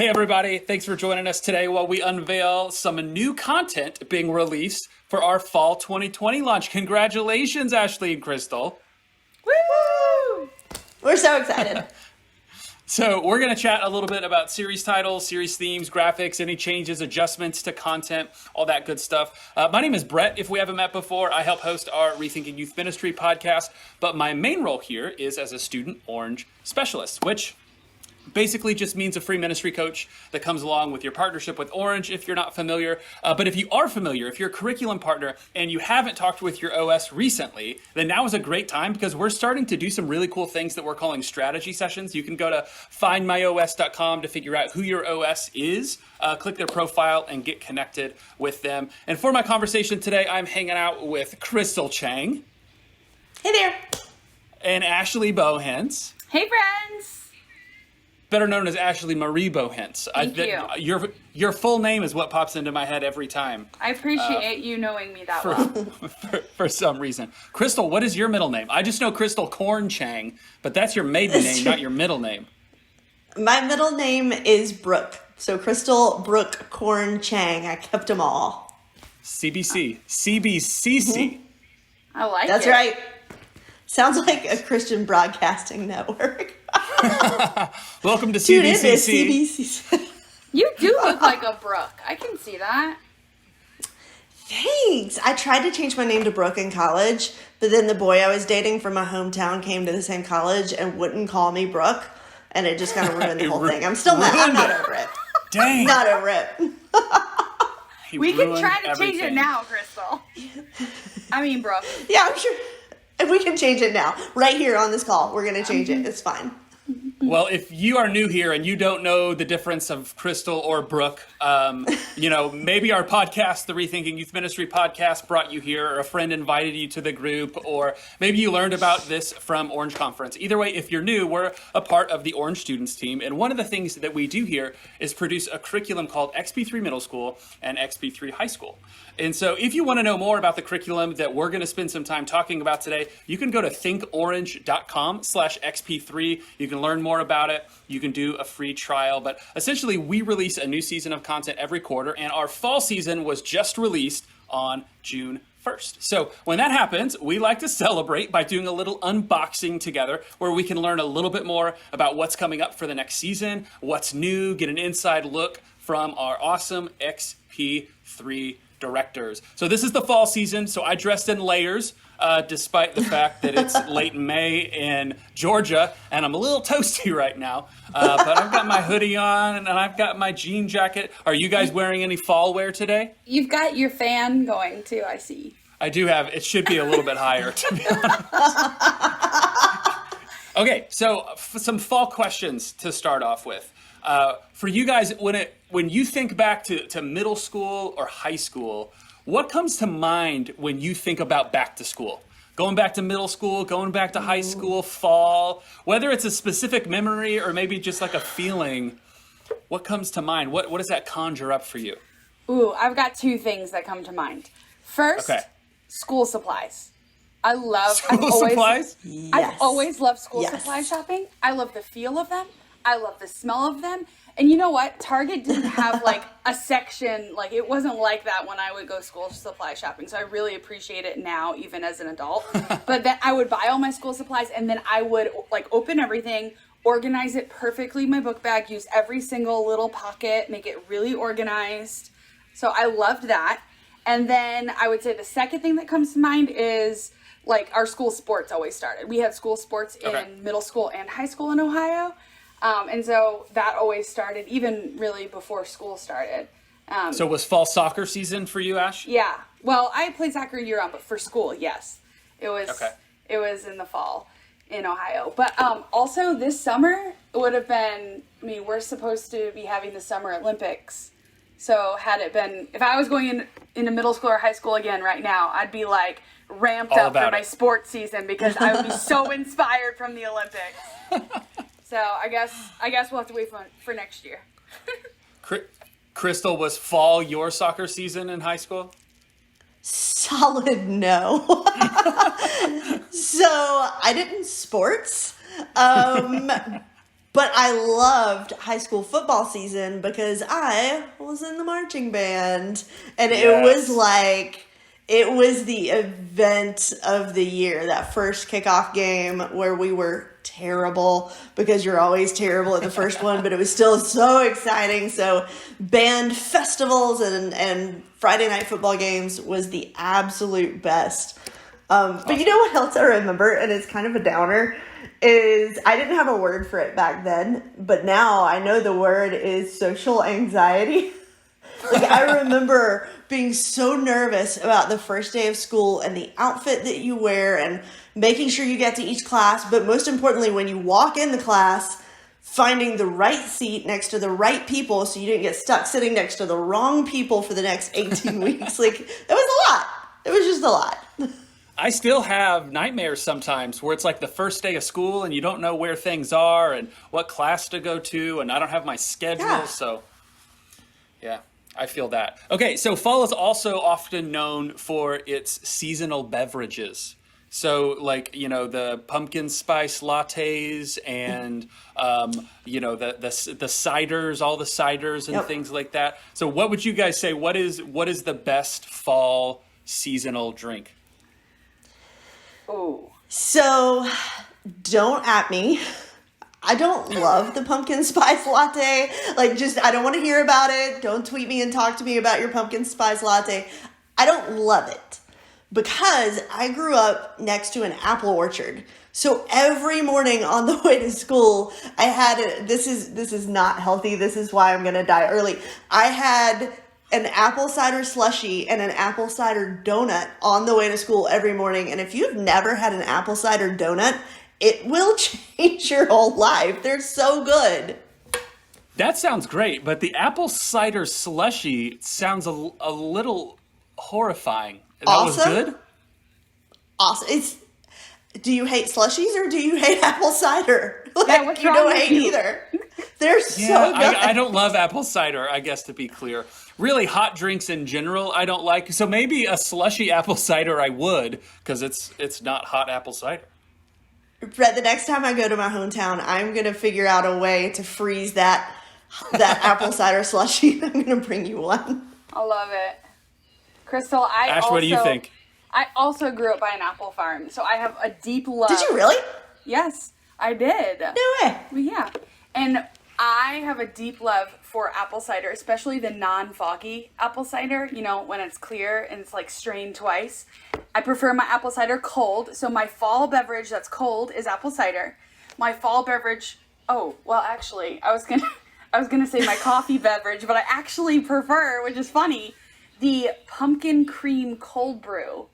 Hey everybody, thanks for joining us today while we unveil some new content being released for our Fall 2020 launch. Congratulations, Ashley and Crystal. Woo! We're so excited. So we're going to chat a little bit about series titles, series themes, graphics, any changes, adjustments to content, all that good stuff. My name is Brett. If we haven't met before, I help host our Rethinking Youth Ministry podcast, but my main role here is as a Student Orange Specialist, which basically just means a free ministry coach that comes along with your partnership with Orange if you're not familiar. But if you are familiar, if you're a curriculum partner and you haven't talked with your OS recently, then now is a great time because we're starting to do some really cool things that we're calling strategy sessions. You can go to findmyos.com to figure out who your OS is, click their profile and get connected with them. And for my conversation today, I'm hanging out with Crystal Chang. Hey there. And Ashley Bohens. Hey friends. Better known as Ashley Marie Bohens. Thank you. Your full name is what pops into my head every time. I appreciate you knowing me that well. For some reason. Crystal, what is your middle name? I just know Crystal Corn Chang, but that's your maiden name, not your middle name. My middle name is Brooke. So Crystal Brooke Corn Chang. I kept them all. CBC. CBCC. I like That's it. right. Sounds like a Christian broadcasting network. Welcome to Tune in CBCC. to CBCC. You do look like a Brooke. I can see that. Thanks. I tried to change my name to Brooke in college, but then the boy I was dating from my hometown came to the same college and wouldn't call me Brooke, and it just kind of ruined the whole thing. I'm still not. I'm not over it. Dang. Not over it. We can ruined try to change everything. it now, Crystal. I mean, Brooke. Yeah, I'm sure. And we can change it now. Right here on this call. We're going to change it. It's fine. Well, if you are new here and you don't know the difference of Crystal or Brooke, maybe our podcast, the Rethinking Youth Ministry podcast, brought you here, or a friend invited you to the group, or maybe you learned about this from Orange Conference. Either way, if you're new, we're a part of the Orange Students team, and one of the things that we do here is produce a curriculum called XP3 Middle School and XP3 High School. And so if you want to know more about the curriculum that we're going to spend some time talking about today, you can go to thinkorange.com/XP3. You can learn more about it. You can do a free trial. But essentially, we release a new season of content every quarter, and our fall season was just released on June 1st. So when that happens, we like to celebrate by doing a little unboxing together where we can learn a little bit more about what's coming up for the next season, what's new, get an inside look from our awesome XP3 directors. So this is the fall season, so I dressed in layers, despite the fact that it's late May in Georgia, and I'm a little toasty right now, but I've got my hoodie on, and I've got my jean jacket. Are you guys wearing any fall wear today? You've got your fan going too, I see. I do have. It should be a little bit higher, to be honest. Okay, so some fall questions to start off with. For you guys, when you think back to middle school or high school, what comes to mind when you think about back to school? Going back to middle school, going back to high school, fall, whether it's a specific memory or maybe just like a feeling, what comes to mind? What does that conjure up for you? Ooh, I've got two things that come to mind. First, school supplies. Supplies? Yes. I've always loved school Yes. supply shopping. I love the feel of them. I love the smell of them. And you know what? Target didn't have like a section, like it wasn't like that when I would go school supply shopping. So I really appreciate it now, even as an adult. But then I would buy all my school supplies and then I would like open everything, organize it perfectly in my book bag, use every single little pocket, make it really organized. So I loved that. And then I would say the second thing that comes to mind is like our school sports always started. We had school sports in middle school and high school in Ohio. And so that always started even really before school started. So was fall soccer season for you, Ash? Yeah. Well, I played soccer year round, but for school, yes. It was in the fall in Ohio. But also this summer would have been, we're supposed to be having the Summer Olympics. So had it been, if I was going into middle school or high school again right now, I'd be like ramped up for my sports season because I would be so inspired from the Olympics. So I guess we'll have to wait for next year. Crystal, was fall your soccer season in high school? Solid no. So I did in sports. But I loved high school football season because I was in the marching band. And it was like, it was the event of the year, that first kickoff game where we were terrible because you're always terrible at the first one, but it was still so exciting. So band festivals and Friday night football games was the absolute best. But you know what else I remember, and it's kind of a downer, is I didn't have a word for it back then, but now I know the word is social anxiety. Like, I remember being so nervous about the first day of school and the outfit that you wear and making sure you get to each class, but most importantly, when you walk in the class, finding the right seat next to the right people so you didn't get stuck sitting next to the wrong people for the next 18 weeks. Like, it was a lot. It was just a lot. I still have nightmares sometimes where it's like the first day of school and you don't know where things are and what class to go to, and I don't have my schedule. Yeah. So, yeah, I feel that. Okay, so fall is also often known for its seasonal beverages. So, like, you know, the pumpkin spice lattes and, you know, the ciders, all the ciders and things like that. So what would you guys say? What is the best fall seasonal drink? Oh. So, don't at me. I don't love the pumpkin spice latte. Like, just, I don't want to hear about it. Don't tweet me and talk to me about your pumpkin spice latte. I don't love it because I grew up next to an apple orchard. So every morning on the way to school, I had this is not healthy. This is why I'm going to die early. I had an apple cider slushie and an apple cider donut on the way to school every morning. And if you've never had an apple cider donut, it will change your whole life. They're so good. That sounds great, but the apple cider slushie sounds a little horrifying. That was good? Awesome. Do you hate slushies or do you hate apple cider? Like, yeah, what's you wrong don't with hate you? either. They're so good. I don't love apple cider, I guess, to be clear. Really, hot drinks in general, I don't like. So maybe a slushy apple cider I would, because it's not hot apple cider. Brett, the next time I go to my hometown, I'm going to figure out a way to freeze that apple cider slushie. I'm going to bring you one. I love it. Crystal, Ash, what do you think? I also grew up by an apple farm, so I have a deep love. Did you really? Yes, I did. No way. Yeah. And I have a deep love for apple cider, especially the non-foggy apple cider, you know, when it's clear and it's like strained twice. I prefer my apple cider cold. So my fall beverage that's cold is apple cider. My fall beverage, actually, I was gonna say my coffee beverage, but I actually prefer, which is funny, the pumpkin cream cold brew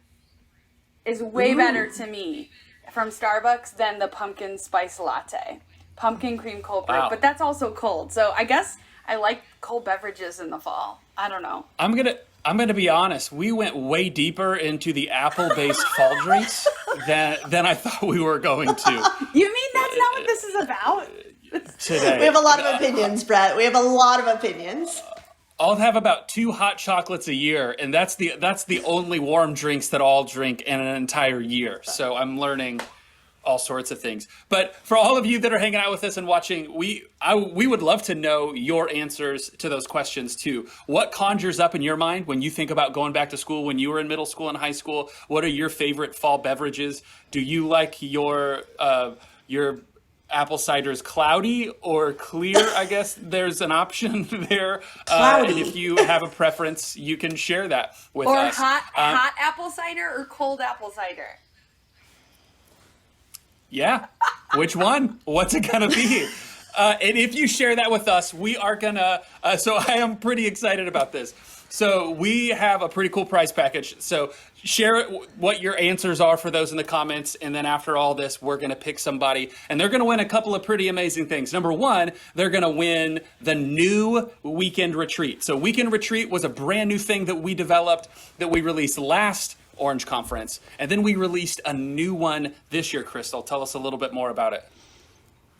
is way better to me from Starbucks than the pumpkin spice latte. Pumpkin cream cold brew, but that's also cold. So I guess I like cold beverages in the fall. I don't know. I'm gonna be honest. We went way deeper into the apple-based fall drinks than I thought we were going to. You mean that's not what this is about? Today. We have a lot of opinions, Brett. We have a lot of opinions. I'll have about 2 hot chocolates a year, and that's the only warm drinks that I'll drink in an entire year. So I'm learning all sorts of things. But for all of you that are hanging out with us and watching, we would love to know your answers to those questions too. What conjures up in your mind when you think about going back to school when you were in middle school and high school? What are your favorite fall beverages? Do you like your apple ciders cloudy or clear? I guess there's an option there. Cloudy. And if you have a preference, you can share that with Or us. hot apple cider or cold apple cider? Yeah. Which one? What's it going to be? And if you share that with us, we are going to... so I am pretty excited about this. So we have a pretty cool prize package. So share what your answers are for those in the comments. And then after all this, we're going to pick somebody. And they're going to win a couple of pretty amazing things. Number one, they're going to win the new Weekend Retreat. So Weekend Retreat was a brand new thing that we developed that we released last Orange Conference. And then we released a new one this year. Crystal, tell us a little bit more about it.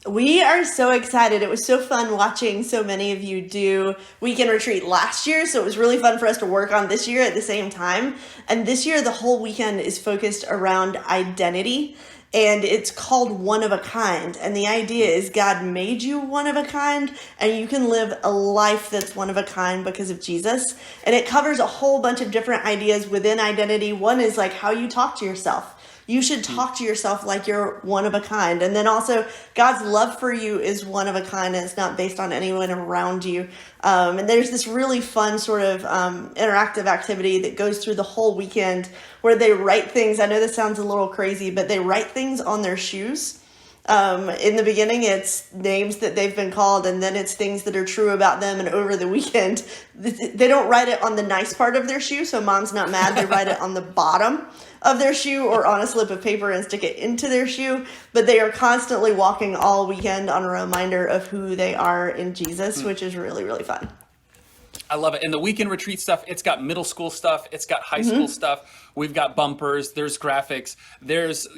We are so excited. It was so fun watching so many of you do Weekend Retreat last year. So it was really fun for us to work on this year at the same time. And this year, the whole weekend is focused around identity. and it's called One of a Kind. And the idea is God made you one of a kind, and you can live a life that's one of a kind because of Jesus. And it covers a whole bunch of different ideas within identity. One is like how you talk to yourself. You should talk to yourself like you're one of a kind. And then also, God's love for you is one of a kind, and it's not based on anyone around you. And there's this really fun sort of interactive activity that goes through the whole weekend where they write things. I know this sounds a little crazy, but they write things on their shoes. In the beginning, it's names that they've been called, and then it's things that are true about them. And over the weekend, they don't write it on the nice part of their shoe, so mom's not mad. They write it on the bottom of their shoe or on a slip of paper and stick it into their shoe. But they are constantly walking all weekend on a reminder of who they are in Jesus, which is really, really fun. I love it. And the weekend retreat stuff, it's got middle school stuff. It's got high school stuff. We've got bumpers. There's graphics. There's,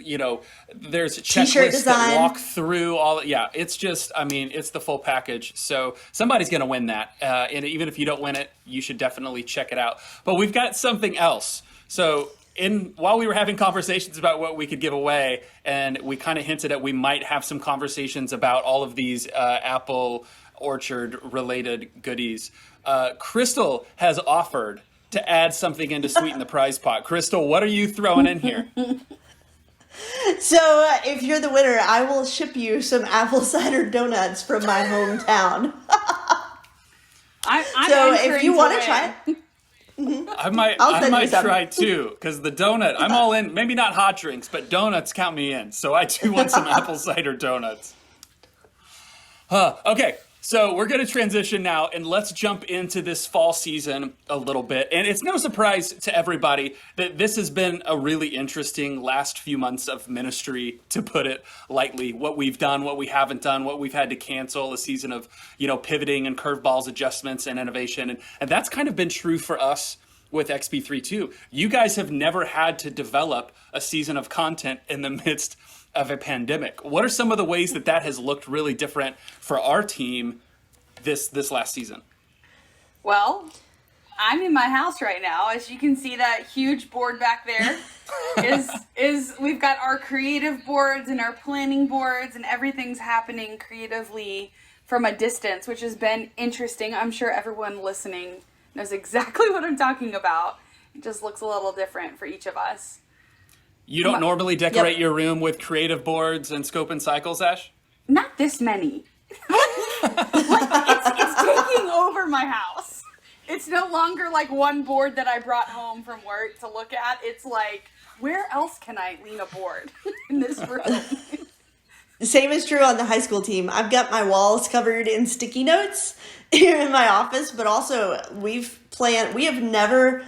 there's checklists that walk through all. Yeah, it's just, it's the full package. So somebody's going to win that. And even if you don't win it, you should definitely check it out. But we've got something else. So while we were having conversations about what we could give away, and we kind of hinted at we might have some conversations about all of these Apple Orchard related goodies. Crystal has offered to add something in to sweeten the prize pot. Crystal, what are you throwing in here? So if you're the winner, I will ship you some apple cider donuts from my hometown. So if you want to try it. I might try too, because the donut, I'm all in. Maybe not hot drinks, but donuts count me in. So I do want some apple cider donuts. Okay, so we're going to transition now, and let's jump into this fall season a little bit. And it's no surprise to everybody that this has been a really interesting last few months of ministry, to put it lightly. What we've done, what we haven't done, what we've had to cancel, a season of, pivoting and curveballs, adjustments, and innovation. And that's kind of been true for us with XP3 too. You guys have never had to develop a season of content in the midst of a pandemic. What are some of the ways that has looked really different for our team this last season? Well, I'm in my house right now. As you can see, that huge board back there is we've got our creative boards and our planning boards, and everything's happening creatively from a distance, which has been interesting. I'm sure everyone listening knows exactly what I'm talking about. It just looks a little different for each of us. You don't normally decorate your room with creative boards and scope and cycles, Ash? Not this many. It's taking over my house. It's no longer like one board that I brought home from work to look at. It's like, where else can I lean a board in this room? The same is true on the high school team. I've got my walls covered in sticky notes here in my office, but also we have never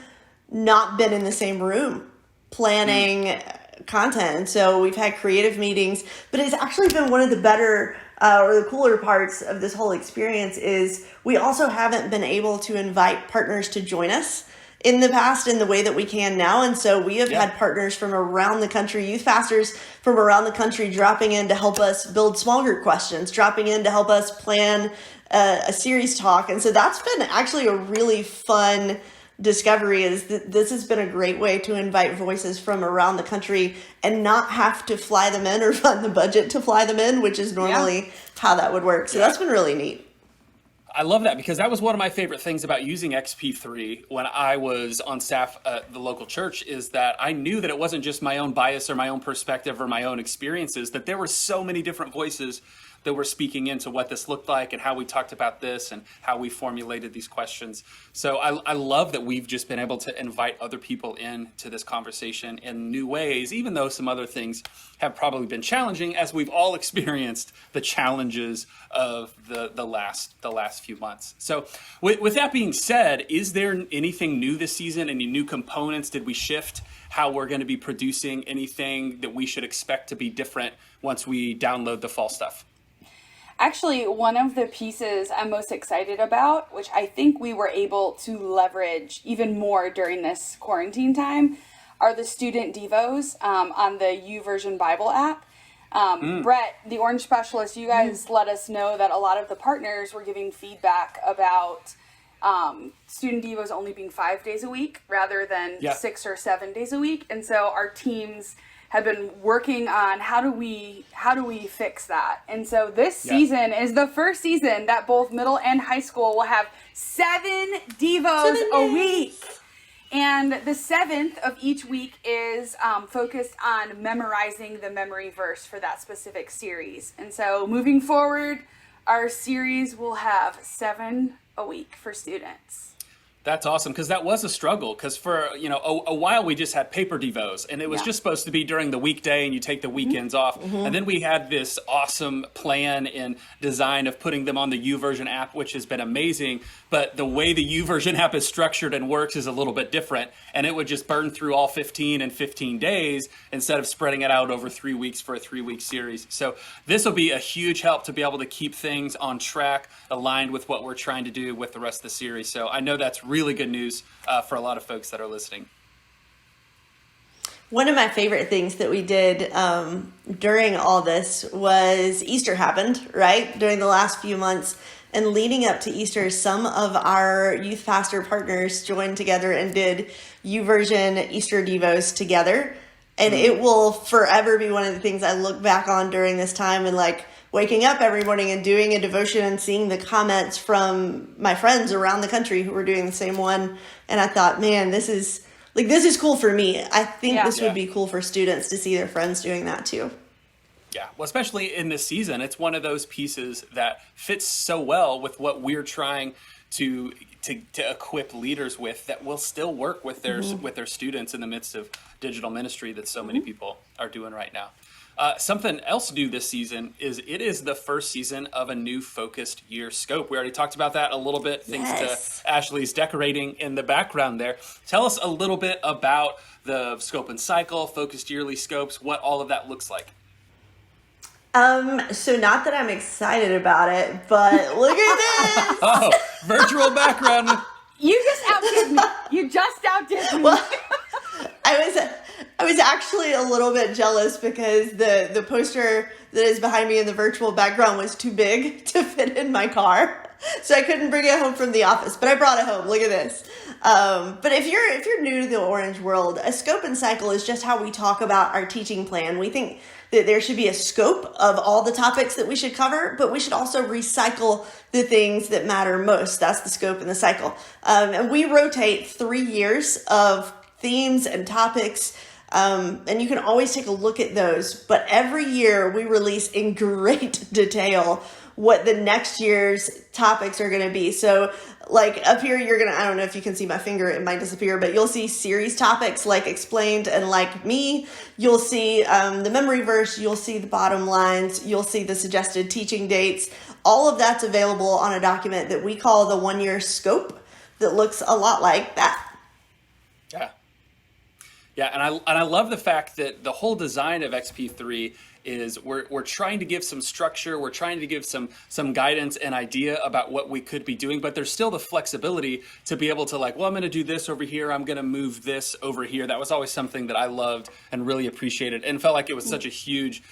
not been in the same room planning content. And so we've had creative meetings, but it's actually been one of the better or the cooler parts of this whole experience is we also haven't been able to invite partners to join us in the past in the way that we can now. And so we have had partners from around the country, youth pastors from around the country dropping in to help us build small group questions, dropping in to help us plan a series talk. And so that's been actually a really fun discovery, is that this has been a great way to invite voices from around the country and not have to fly them in or fund the budget to fly them in, which is normally how that would work. So that's been really neat. I love that, because that was one of my favorite things about using XP3 when I was on staff at the local church, is that I knew that it wasn't just my own bias or my own perspective or my own experiences, that there were so many different voices that were speaking into what this looked like and how we talked about this and how we formulated these questions. So I love that we've just been able to invite other people into this conversation in new ways, even though some other things have probably been challenging, as we've all experienced the challenges of the last few months. So with that being said, is there anything new this season? Any new components? Did we shift how we're going to be producing? Anything that we should expect to be different once we download the fall stuff? Actually, one of the pieces I'm most excited about, which I think we were able to leverage even more during this quarantine time, are the student Devos on the YouVersion Bible app. Brett, the Orange Specialist, you guys let us know that a lot of the partners were giving feedback about student Devos only being 5 days a week rather than 6 or 7 days a week. And so our teams have been working on how do we fix that. And so this season is the first season that both middle and high school will have 7 Devos a week. And the 7th of each week is focused on memorizing the memory verse for that specific series. And so moving forward, our series will have 7 a week for students. That's awesome, because that was a struggle, because for a while we just had paper devos, and it was just supposed to be during the weekday and you take the weekends off. And then we had this awesome plan and design of putting them on the YouVersion app, which has been amazing. But the way the YouVersion app is structured and works is a little bit different, and it would just burn through all 15 in 15 days instead of spreading it out over 3 weeks for a 3-week series. So this will be a huge help to be able to keep things on track, aligned with what we're trying to do with the rest of the series. So I know that's really good news for a lot of folks that are listening. One of my favorite things that we did during all this was Easter happened, right? During the last few months. And leading up to Easter, some of our youth pastor partners joined together and did YouVersion Easter Devos together. And it will forever be one of the things I look back on during this time, and like waking up every morning and doing a devotion and seeing the comments from my friends around the country who were doing the same one. And I thought, man, this is cool for me. I think this would be cool for students to see their friends doing that too. Yeah, well, especially in this season, it's one of those pieces that fits so well with what we're trying to equip leaders with, that will still work with their students in the midst of digital ministry that so many people are doing right now. Something else new this season is it is the first season of a new focused year scope. We already talked about that a little bit, thanks to Ashley's decorating in the background there. Tell us a little bit about the scope and cycle, focused yearly scopes, what all of that looks like. So not that I'm excited about it, but look at this. Oh, virtual background. You just outdid me. You just outdid me. Well, I was actually a little bit jealous because the poster that is behind me in the virtual background was too big to fit in my car. So I couldn't bring it home from the office, but I brought it home. Look at this. But if you're new to the Orange world, a scope and cycle is just how we talk about our teaching plan. We think that there should be a scope of all the topics that we should cover, but we should also recycle the things that matter most. That's the scope and the cycle. And we rotate 3 years of themes and topics. And you can always take a look at those. But every year we release in great detail what the next year's topics are going to be. So like up here, I don't know if you can see my finger, it might disappear, but you'll see series topics like explained and like me. You'll see the memory verse, you'll see the bottom lines, you'll see the suggested teaching dates. All of that's available on a document that we call the 1 year scope that looks a lot like that. Yeah, and I love the fact that the whole design of XP3 is we're trying to give some structure, we're trying to give some guidance and idea about what we could be doing, but there's still the flexibility to be able to I'm going to do this over here, I'm going to move this over here. That was always something that I loved and really appreciated, and felt like it was such a huge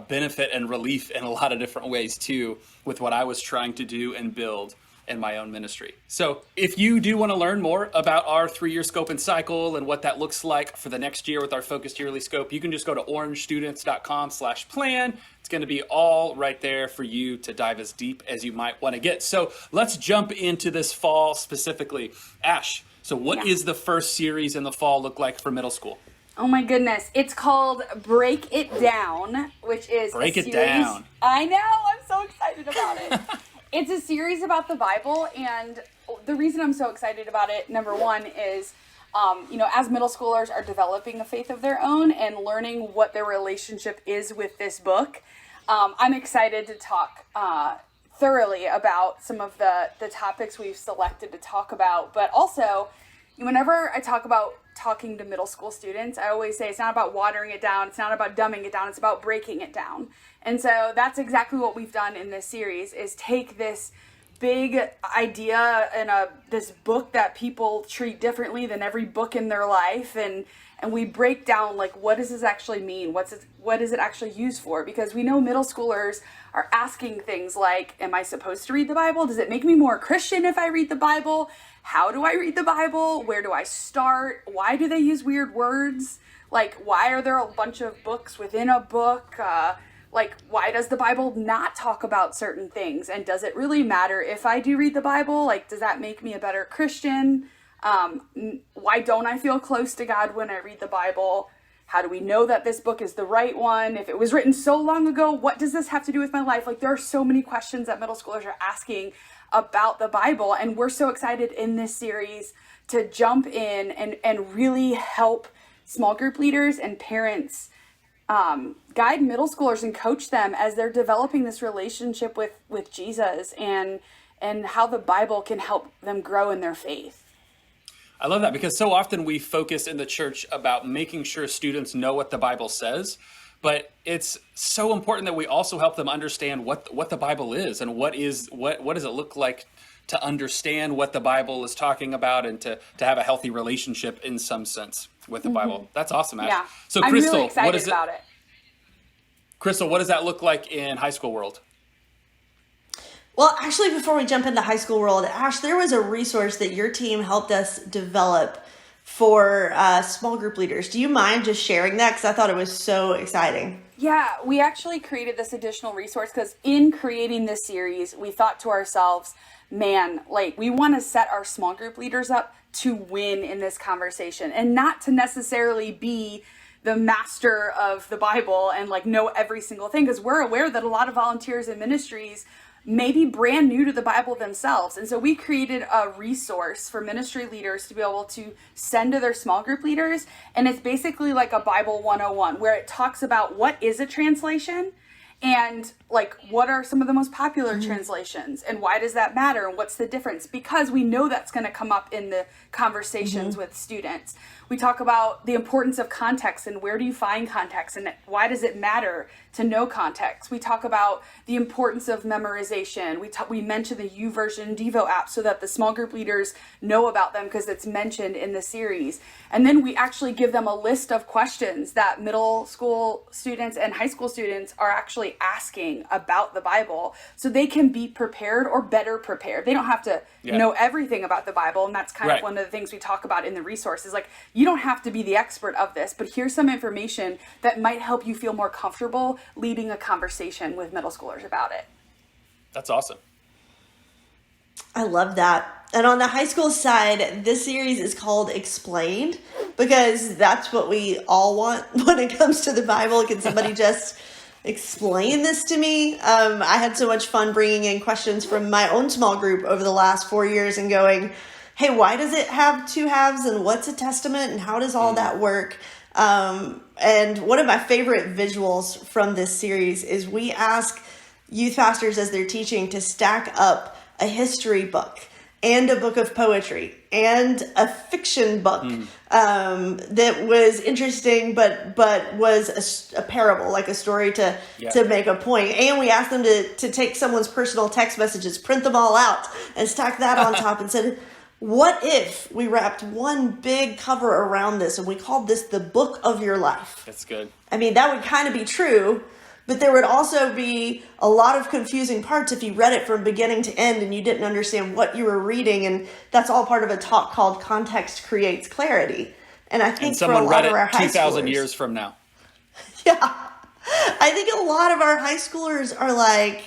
benefit and relief in a lot of different ways too, with what I was trying to do and build in my own ministry. So if you do want to learn more about our 3-year scope and cycle and what that looks like for the next year with our focused yearly scope, you can just go to orangestudents.com/plan. It's going to be all right there for you to dive as deep as you might want to get. So let's jump into this fall specifically. Ash, so what is the first series in the fall look like for middle school? Oh my goodness. It's called Break It Down, which is Break a It series. Down. I know. I'm so excited about it. It's a series about the Bible, and the reason I'm so excited about it, number one, is, as middle schoolers are developing a faith of their own and learning what their relationship is with this book, I'm excited to talk thoroughly about some of the topics we've selected to talk about. But also, whenever I talk about talking to middle school students, I always say it's not about watering it down, it's not about dumbing it down, it's about breaking it down. And so that's exactly what we've done in this series, is take this big idea and this book that people treat differently than every book in their life, and we break down like, what does this actually mean? What is it actually used for? Because we know middle schoolers are asking things like, am I supposed to read the Bible? Does it make me more Christian if I read the Bible? How do I read the Bible? Where do I start? Why do they use weird words? Like, why are there a bunch of books within a book? Like, why does the Bible not talk about certain things? And does it really matter if I do read the Bible? Like, does that make me a better Christian? Why don't I feel close to God when I read the Bible? How do we know that this book is the right one? If it was written so long ago, what does this have to do with my life? Like, there are so many questions that middle schoolers are asking about the Bible. And we're so excited in this series to jump in and really help small group leaders and parents guide middle schoolers and coach them as they're developing this relationship with Jesus and how the Bible can help them grow in their faith. I love that, because so often we focus in the church about making sure students know what the Bible says, but it's so important that we also help them understand what the Bible is and what does it look like to understand what the Bible is talking about and to have a healthy relationship in some sense with the Bible. That's awesome, Ash. Yeah. So I'm Crystal, really excited about it. Crystal, what does that look like in high school world? Well, actually, before we jump into high school world, Ash, there was a resource that your team helped us develop for small group leaders. Do you mind just sharing that? Because I thought it was so exciting. Yeah, we actually created this additional resource because in creating this series, we thought to ourselves, man, like, we want to set our small group leaders up to win in this conversation and not to necessarily be the master of the Bible and like know every single thing, because we're aware that a lot of volunteers in ministries may be brand new to the Bible themselves. And so we created a resource for ministry leaders to be able to send to their small group leaders. And it's basically like a Bible 101, where it talks about what is a translation and like what are some of the most popular translations and why does that matter and what's the difference, because we know that's going to come up in the conversations with students. We talk about the importance of context and where do you find context and why does it matter to know context. We talk about the importance of memorization. We mention the YouVersion Devo app so that the small group leaders know about them because it's mentioned in the series. And then we actually give them a list of questions that middle school students and high school students are actually asking about the Bible so they can be prepared or better prepared. They don't have to know everything about the Bible. And that's kind of one of the things we talk about in the resource is like, you don't have to be the expert of this, but here's some information that might help you feel more comfortable leading a conversation with middle schoolers about it. That's awesome. I love that. And on the high school side, this series is called Explained because that's what we all want when it comes to the Bible. Can somebody just explain this to me? I had so much fun bringing in questions from my own small group over the last 4 years and going, hey, why does it have two halves and what's a testament and how does all that work? And one of my favorite visuals from this series is we ask youth pastors as they're teaching to stack up a history book and a book of poetry and a fiction book that was interesting but was a parable, like a story to make a point. And we asked them to take someone's personal text messages, print them all out, and stack that on top and said, what if we wrapped one big cover around this and we called this the book of your life? That's good. I mean, that would kind of be true, but there would also be a lot of confusing parts if you read it from beginning to end and you didn't understand what you were reading. And that's all part of a talk called Context Creates Clarity. And I think for a lot of our high schoolers, 2,000 years from now. Yeah. I think a lot of our high schoolers are like,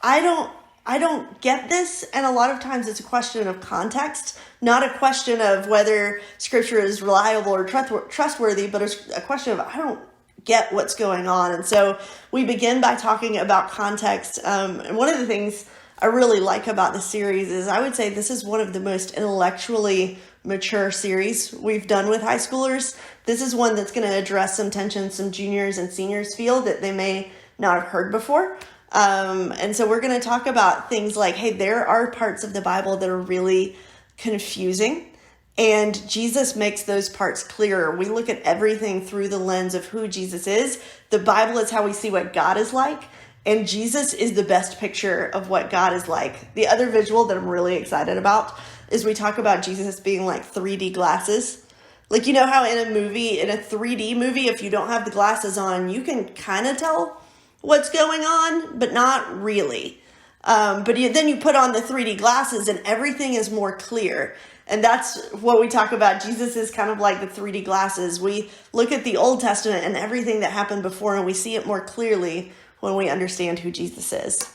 I don't get this. And a lot of times it's a question of context, not a question of whether scripture is reliable or trustworthy, but a question of, I don't get what's going on. And so we begin by talking about context. And one of the things I really like about the series is I would say this is one of the most intellectually mature series we've done with high schoolers. This is one that's going to address some tensions some juniors and seniors feel that they may not have heard before. And so we're going to talk about things like, hey, there are parts of the Bible that are really confusing, and Jesus makes those parts clearer. We look at everything through the lens of who Jesus is. The Bible is how we see what God is like. And Jesus is the best picture of what God is like. The other visual that I'm really excited about is we talk about Jesus being like 3D glasses. Like, you know how in a movie, in a 3D movie, if you don't have the glasses on, you can kind of tell what's going on, but not really. Then you put on the 3D glasses and everything is more clear. And that's what we talk about. Jesus is kind of like the 3D glasses. We look at the Old Testament and everything that happened before, and we see it more clearly when we understand who Jesus is.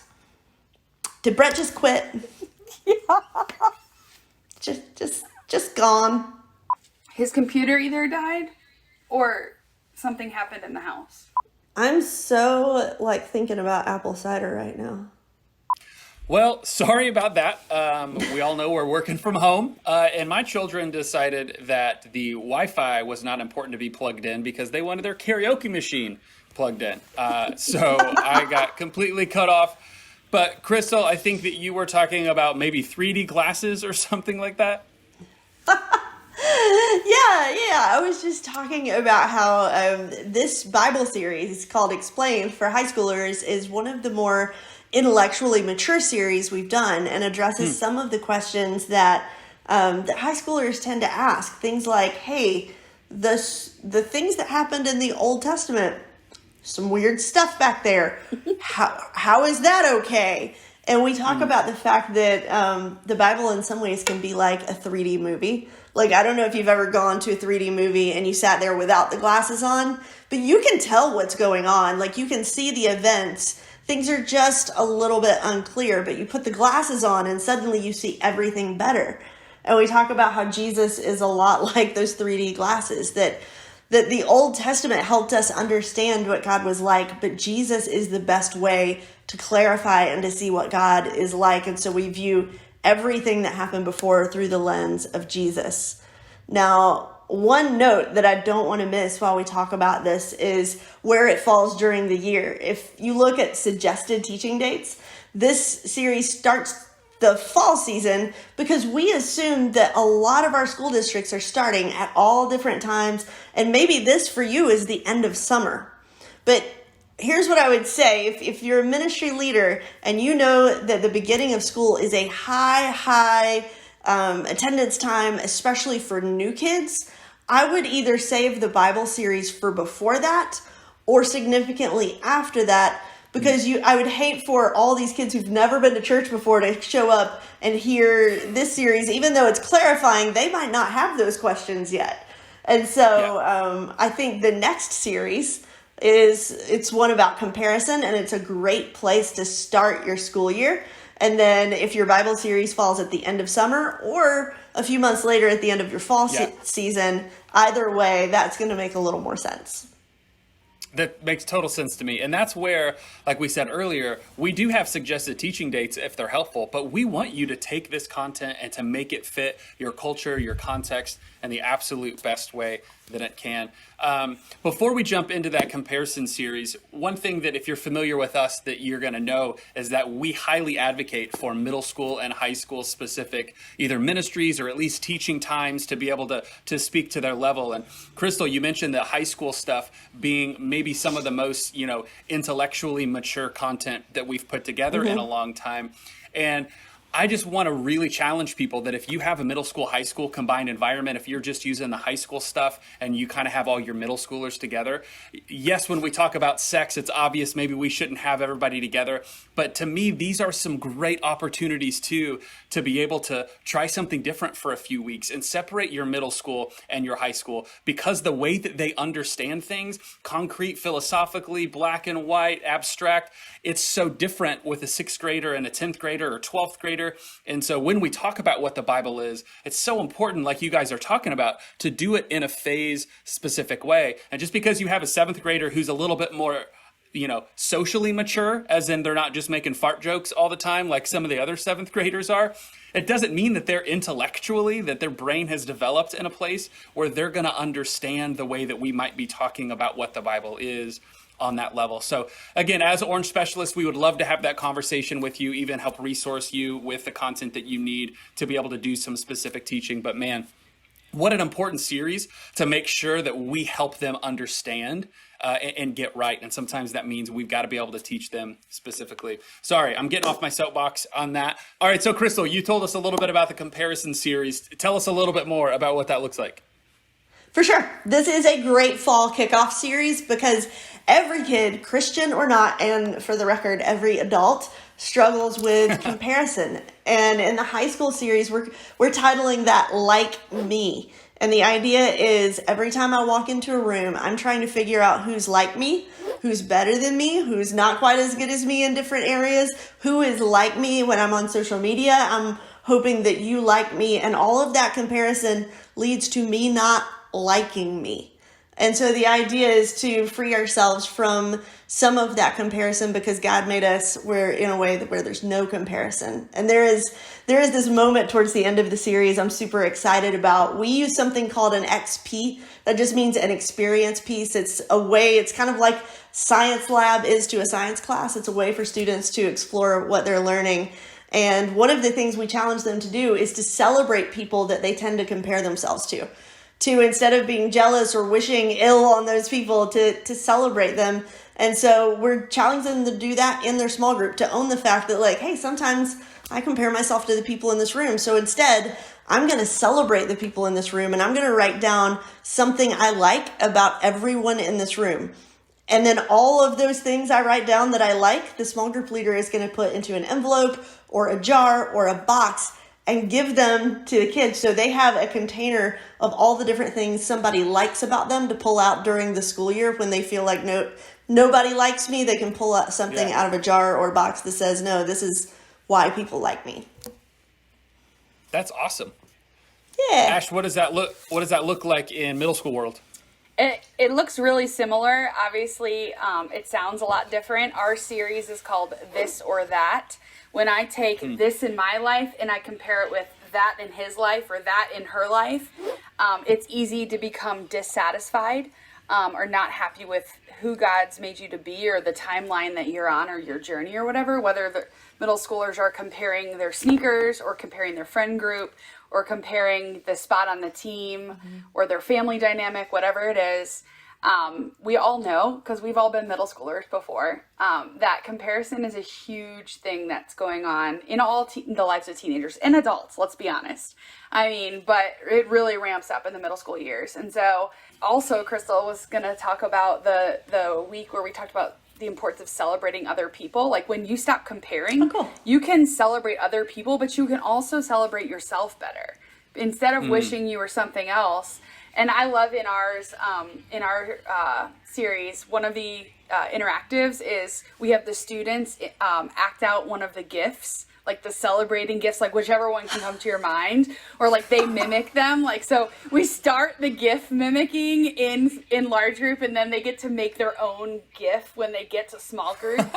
Did Brett just quit? Yeah. Just gone. His computer either died or something happened in the house. I'm so thinking about apple cider right now. Well, sorry about that. We all know we're working from home, and my children decided that the Wi-Fi was not important to be plugged in because they wanted their karaoke machine plugged in. So I got completely cut off. But Crystal, I think that you were talking about maybe 3D glasses or something like that. Yeah. I was just talking about how this Bible series called Explained for high schoolers is one of the more intellectually mature series we've done and addresses some of the questions that high schoolers tend to ask. Things like, hey, the things that happened in the Old Testament, some weird stuff back there. How is that okay? And we talk about the fact that the Bible in some ways can be like a 3D movie. Like, I don't know if you've ever gone to a 3D movie and you sat there without the glasses on, but you can tell what's going on. Like, you can see the events. Things are just a little bit unclear, but you put the glasses on and suddenly you see everything better. And we talk about how Jesus is a lot like those 3D glasses, that the Old Testament helped us understand what God was like, but Jesus is the best way to clarify and to see what God is like. And so we view everything that happened before through the lens of Jesus. Now, one note that I don't want to miss while we talk about this is where it falls during the year. If you look at suggested teaching dates, this series starts the fall season because we assume that a lot of our school districts are starting at all different times, and maybe this for you is the end of summer. But here's what I would say. If you're a ministry leader and you know that the beginning of school is a high attendance time, especially for new kids, I would either save the Bible series for before that or significantly after that, because I would hate for all these kids who've never been to church before to show up and hear this series. Even though it's clarifying, they might not have those questions yet. And so I think the next series it's one about comparison, and it's a great place to start your school year. And then if your Bible series falls at the end of summer or a few months later at the end of your fall season, either way, that's going to make a little more sense. That makes total sense to me. And that's where, like we said earlier, we do have suggested teaching dates if they're helpful, but we want you to take this content and to make it fit your culture, your context, in the absolute best way that it can. Before we jump into that comparison series, one thing that if you're familiar with us that you're going to know is that we highly advocate for middle school and high school specific either ministries or at least teaching times to be able to speak to their level. And Crystal, you mentioned the high school stuff being maybe some of the most, intellectually mature content that we've put together in a long time. And I just want to really challenge people that if you have a middle school, high school combined environment, if you're just using the high school stuff and you kind of have all your middle schoolers together, yes, when we talk about sex, it's obvious maybe we shouldn't have everybody together. But to me, these are some great opportunities too, to be able to try something different for a few weeks and separate your middle school and your high school, because the way that they understand things, concrete, philosophically, black and white, abstract, it's so different with a 6th grader and a 10th grader or 12th grader. And so when we talk about what the Bible is, it's so important, like you guys are talking about, to do it in a phase specific way. And just because you have a 7th grader who's a little bit more, socially mature, as in they're not just making fart jokes all the time like some of the other 7th graders are, it doesn't mean that they're intellectually, that their brain has developed in a place where they're going to understand the way that we might be talking about what the Bible is on that level. So again, as Orange Specialists, we would love to have that conversation with you, even help resource you with the content that you need to be able to do some specific teaching. But man, what an important series to make sure that we help them understand and get right. And sometimes that means we've got to be able to teach them specifically. Sorry, I'm getting off my soapbox on that. All right, so Crystal, you told us a little bit about the comparison series. Tell us a little bit more about what that looks like. For sure. This is a great fall kickoff series because every kid, Christian or not, and for the record, every adult struggles with comparison. And in the high school series, we're titling that Like Me. And the idea is every time I walk into a room, I'm trying to figure out who's like me, who's better than me, who's not quite as good as me in different areas, who is like me when I'm on social media. I'm hoping that you like me. And all of that comparison leads to me not liking me. And so the idea is to free ourselves from some of that comparison because God made us in a way where there's no comparison. And there is this moment towards the end of the series I'm super excited about. We use something called an XP. That just means an experience piece. It's kind of like science lab is to a science class. It's a way for students to explore what they're learning. And one of the things we challenge them to do is to celebrate people that they tend to compare themselves to instead of being jealous or wishing ill on those people, to celebrate them. And so we're challenging them to do that in their small group, to own the fact that like, hey, sometimes I compare myself to the people in this room. So instead, I'm going to celebrate the people in this room and I'm going to write down something I like about everyone in this room. And then all of those things I write down that I like, the small group leader is going to put into an envelope or a jar or a box and give them to the kids so they have a container of all the different things somebody likes about them to pull out during the school year. When they feel like nobody likes me, they can pull out something out of a jar or a box that says, no, this is why people like me. That's awesome. Yeah. Ash, what does that look like in middle school world? It looks really similar. Obviously, it sounds a lot different. Our series is called This or That. When I take this in my life and I compare it with that in his life or that in her life, it's easy to become dissatisfied or not happy with who God's made you to be or the timeline that you're on or your journey or whatever, whether the middle schoolers are comparing their sneakers or comparing their friend group or comparing the spot on the team or their family dynamic, whatever it is. We all know, because we've all been middle schoolers before, that comparison is a huge thing that's going on in all the lives of teenagers and adults, let's be honest. I mean, but it really ramps up in the middle school years. And so also Crystal was going to talk about the week where we talked about the importance of celebrating other people. Like when you stop comparing, you can celebrate other people, but you can also celebrate yourself better. Instead of wishing you were something else. And I love in our series, one of the interactives is we have the students act out one of the gifts, like the celebrating gifts, like whichever one can come to your mind, or like they mimic them. Like, so we start the GIF mimicking in large group, and then they get to make their own GIF when they get to small group.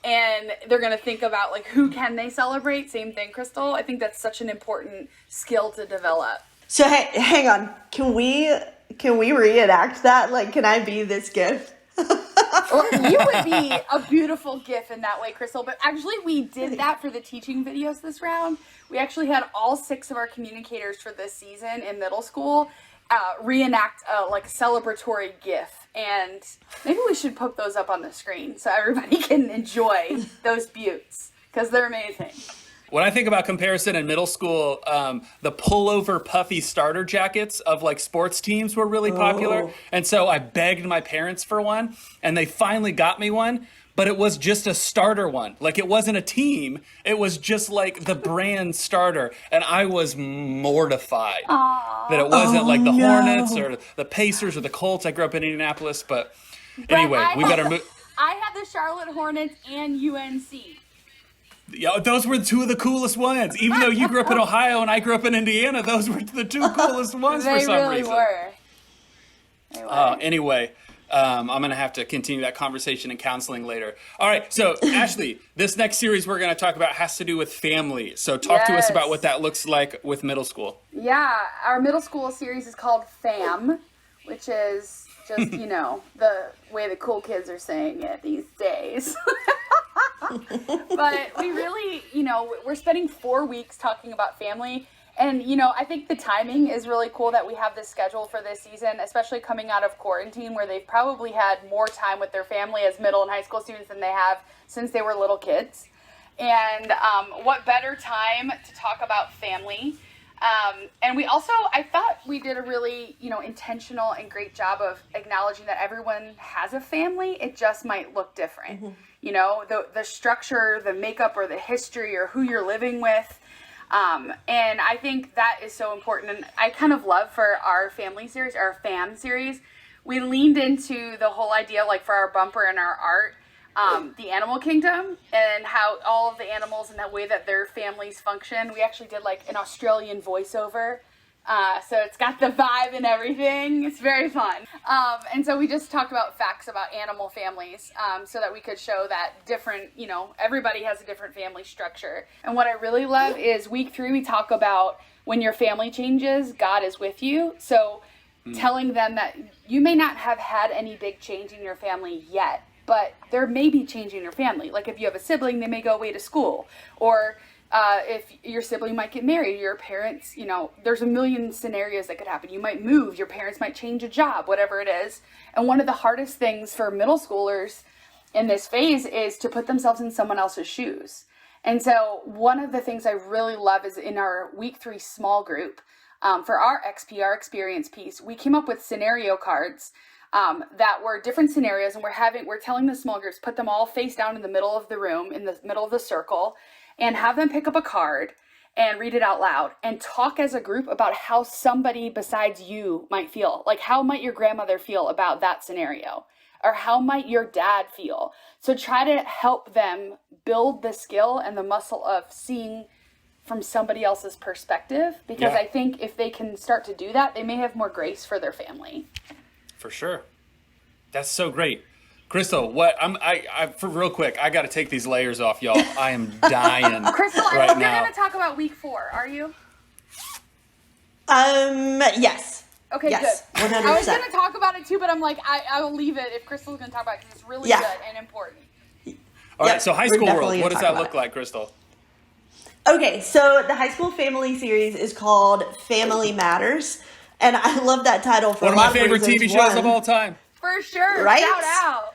And they're going to think about like, who can they celebrate? Same thing, Crystal. I think that's such an important skill to develop. So hey, hang on. Can we reenact that? Like, can I be this GIF? You would be a beautiful GIF in that way, Crystal. But actually, we did that for the teaching videos this round. We actually had all 6 of our communicators for this season in middle school reenact a like celebratory GIF. And maybe we should put those up on the screen so everybody can enjoy those buttes because they're amazing. When I think about comparison in middle school, the pullover puffy starter jackets of like sports teams were really popular. And so I begged my parents for one and they finally got me one, but it was just a starter one. Like it wasn't a team. It was just like the brand starter. And I was mortified that it wasn't like the Hornets or the Pacers or the Colts. I grew up in Indianapolis, but anyway, we better move. I had the Charlotte Hornets and UNC. Yeah, those were 2 of the coolest ones. Even though you grew up in Ohio and I grew up in Indiana, those were the 2 coolest ones for some reason. They were. Anyway, I'm going to have to continue that conversation in counseling later. All right, so Ashley, this next series we're going to talk about has to do with family. So talk to us about what that looks like with middle school. Yeah, our middle school series is called FAM, which is just, you know, the way the cool kids are saying it these days. But we really, you know, we're spending 4 weeks talking about family, And, I think the timing is really cool that we have this schedule for this season, especially coming out of quarantine where they've probably had more time with their family as middle and high school students than they have since they were little kids. And what better time to talk about family? And we also, I thought we did a really, intentional and great job of acknowledging that everyone has a family. It just might look different. The structure, the makeup, or the history, or who you're living with. And I think that is so important. And I kind of love for our family series, our fam series, we leaned into the whole idea, like for our bumper and our art, the animal kingdom and how all of the animals and the way that their families function. We actually did like an Australian voiceover. So it's got the vibe and everything. It's very fun. And so we just talked about facts about animal families, so that we could show that different, everybody has a different family structure. And what I really love is week 3, we talk about when your family changes, God is with you. So telling them that you may not have had any big change in your family yet, but there may be change in your family. Like if you have a sibling, they may go away to school, or if your sibling might get married, your parents, there's a million scenarios that could happen. You might move, your parents might change a job, whatever it is. And one of the hardest things for middle schoolers in this phase is to put themselves in someone else's shoes. And so one of the things I really love is in our week 3 small group, for our XP, our experience piece, we came up with scenario cards that were different scenarios, and we're telling the small groups, put them all face down in the middle of the room, in the middle of the circle, and have them pick up a card and read it out loud and talk as a group about how somebody besides you might feel. Like, how might your grandmother feel about that scenario? Or how might your dad feel? So try to help them build the skill and the muscle of seeing from somebody else's perspective, because I think if they can start to do that, they may have more grace for their family. For sure. That's so great. Crystal, for real quick, I got to take these layers off, y'all. I am dying. Crystal, right you're now. going to talk about week 4, are you? Yes. Okay, yes, good. 100%. I was going to talk about it too, but I'm like, I will leave it if Crystal's going to talk about it because it's really good and important. All right, so high school world, what does that look it. like, Crystal? Okay, so the high school family series is called Family Matters, and I love that title for one a lot of my favorite reasons. TV shows of all time. For sure, right? Shout out.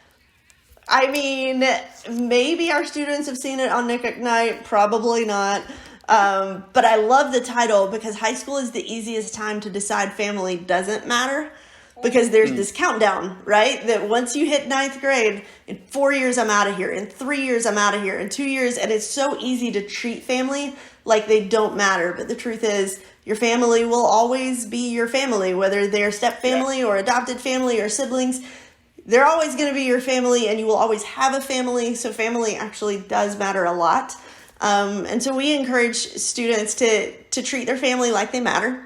I mean, maybe our students have seen it on Nick at Night, probably not. But I love the title because high school is the easiest time to decide family doesn't matter, because there's this countdown, right? That once you hit 9th grade, in 4 years I'm out of here, in 3 years I'm out of here, in 2 years, and it's so easy to treat family like they don't matter. But the truth is, your family will always be your family, whether they're step family or adopted family or siblings. They're always going to be your family, and you will always have a family. So family actually does matter a lot. And so we encourage students to treat their family like they matter,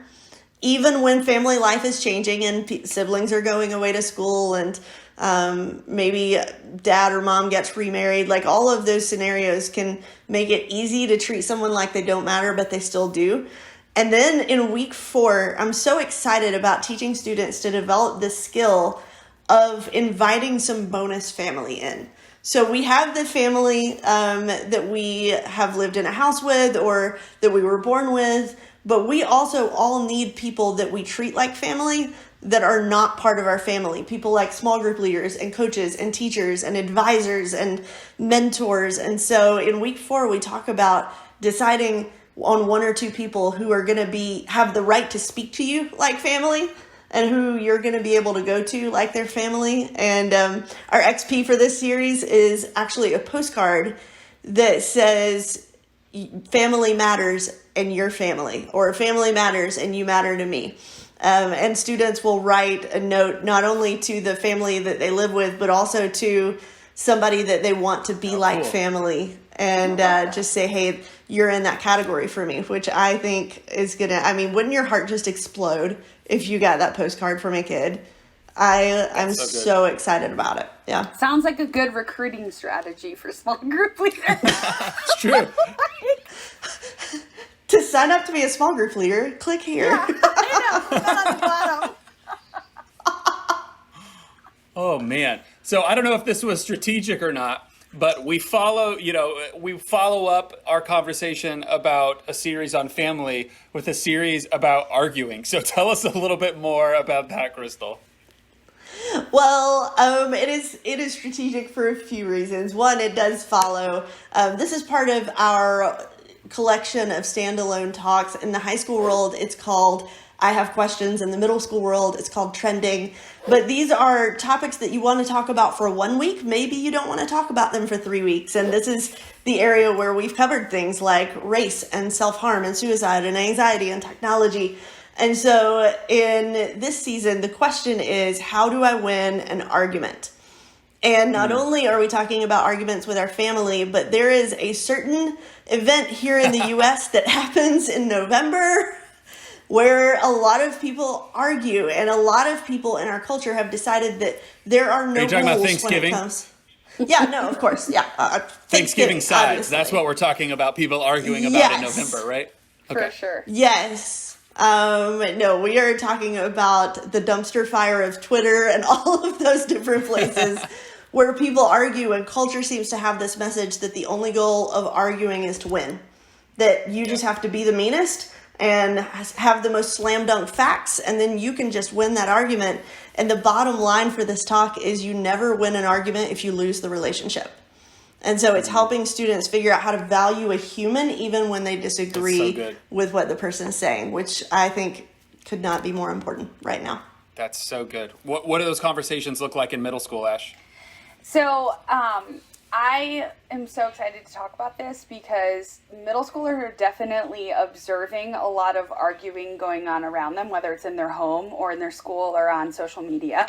even when family life is changing and siblings are going away to school and maybe dad or mom gets remarried. Like, all of those scenarios can make it easy to treat someone like they don't matter, but they still do. And then in week 4, I'm so excited about teaching students to develop this skill of inviting some bonus family in. So we have the family that we have lived in a house with or that we were born with, but we also all need people that we treat like family that are not part of our family. People like small group leaders and coaches and teachers and advisors and mentors. And so in week 4, we talk about deciding on 1 or 2 people who are going to have the right to speak to you like family, and who you're going to be able to go to like their family. And our XP for this series is actually a postcard that says family matters and your family, or family matters and you matter to me. And students will write a note not only to the family that they live with, but also to somebody that they want to be like family, and just say, hey, you're in that category for me, which I think is wouldn't your heart just explode if you got that postcard from a kid? I'm so excited about it. Yeah. Sounds like a good recruiting strategy for small group leaders. It's true. To sign up to be a small group leader, click here. Yeah, I know. Not on the bottom. Oh, man. So I don't know if this was strategic or not, but we follow up our conversation about a series on family with a series about arguing. So tell us a little bit more about that, Crystal. Well, it is strategic for a few reasons. One, it does follow. This is part of our collection of standalone talks. In the high school world, it's called I Have Questions. In the middle school world, it's called Trending. But these are topics that you want to talk about for 1 week. Maybe you don't want to talk about them for 3 weeks. And this is the area where we've covered things like race and self-harm and suicide and anxiety and technology. And so in this season, the question is, how do I win an argument? And not only are we talking about arguments with our family, but there is a certain event here in the U.S. that happens in November where a lot of people argue, and a lot of people in our culture have decided that there are no Are you talking rules about Thanksgiving? when it comes. Yeah, no, of course, yeah. Thanksgiving sides. Obviously. That's what we're talking about. People arguing about in November, right? For sure. Yes. No, we are talking about the dumpster fire of Twitter and all of those different places where people argue, and culture seems to have this message that the only goal of arguing is to win. That you just have to be the meanest and have the most slam dunk facts, and then you can just win that argument. And the bottom line for this talk is you never win an argument if you lose the relationship. And so it's helping students figure out how to value a human even when they disagree with what the person is saying, which I think could not be more important right now. That's so good. What do those conversations look like in middle school, Ash? So I am so excited to talk about this because middle schoolers are definitely observing a lot of arguing going on around them, whether it's in their home or in their school or on social media.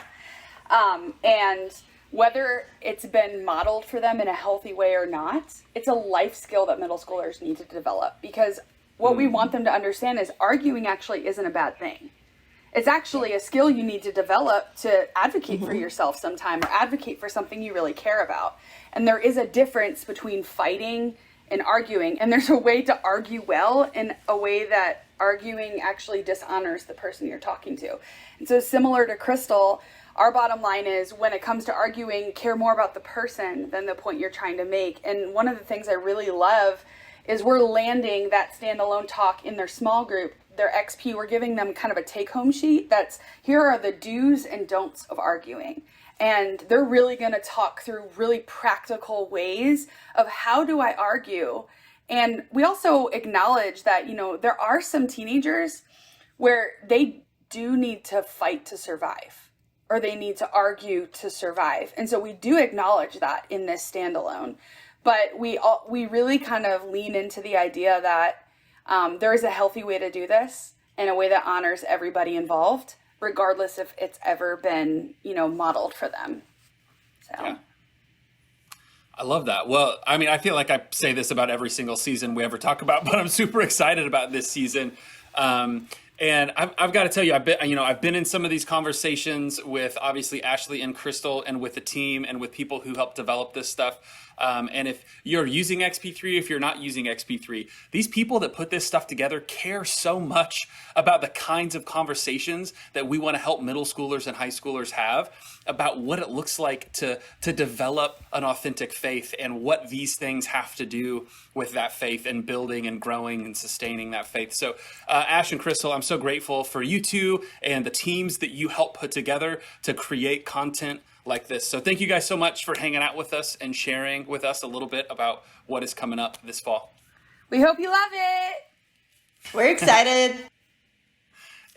And whether it's been modeled for them in a healthy way or not, it's a life skill that middle schoolers need to develop, because what we want them to understand is arguing actually isn't a bad thing. It's actually a skill you need to develop to advocate for yourself sometime, or advocate for something you really care about. And there is a difference between fighting and arguing, and there's a way to argue well in a way that arguing actually dishonors the person you're talking to. And so similar to Crystal, our bottom line is, when it comes to arguing, care more about the person than the point you're trying to make. And one of the things I really love is we're landing that standalone talk in their small group, their XP. We're giving them kind of a take-home sheet that's, here are the do's and don'ts of arguing. And they're really going to talk through really practical ways of how do I argue. And we also acknowledge that, there are some teenagers where they do need to fight to survive, or they need to argue to survive. And so we do acknowledge that in this standalone. But we really kind of lean into the idea that there is a healthy way to do this in a way that honors everybody involved, regardless if it's ever been, modeled for them. So. Yeah. I love that. Well, I mean, I feel like I say this about every single season we ever talk about, but I'm super excited about this season. And I've got to tell you, I've been in some of these conversations with obviously Ashley and Crystal, and with the team, and with people who help develop this stuff. And if you're using XP3, if you're not using XP3, these people that put this stuff together care so much about the kinds of conversations that we want to help middle schoolers and high schoolers have about what it looks like to develop an authentic faith, and what these things have to do with that faith, and building and growing and sustaining that faith. So Ash and Crystal, I'm so grateful for you two and the teams that you help put together to create content like this. So thank you guys so much for hanging out with us and sharing with us a little bit about what is coming up this fall. We hope you love it. We're excited.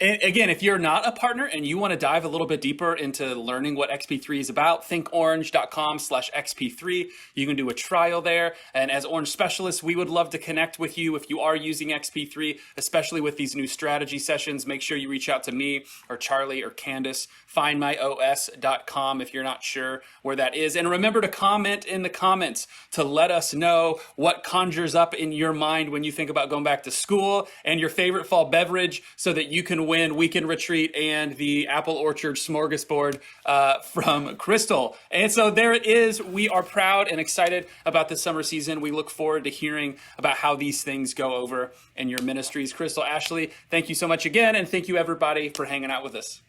And again, if you're not a partner and you want to dive a little bit deeper into learning what XP3 is about, thinkorange.com/XP3. You can do a trial there. And as Orange specialists, we would love to connect with you if you are using XP3, especially with these new strategy sessions. Make sure you reach out to me or Charlie or Candace. Findmyos.com if you're not sure where that is. And remember to comment in the comments to let us know what conjures up in your mind when you think about going back to school, and your favorite fall beverage, so that you can win Weekend Retreat and the Apple Orchard Smorgasbord from Crystal. And so there it is. We are proud and excited about this summer season. We look forward to hearing about how these things go over in your ministries. Crystal, Ashley, thank you so much again. And thank you everybody for hanging out with us.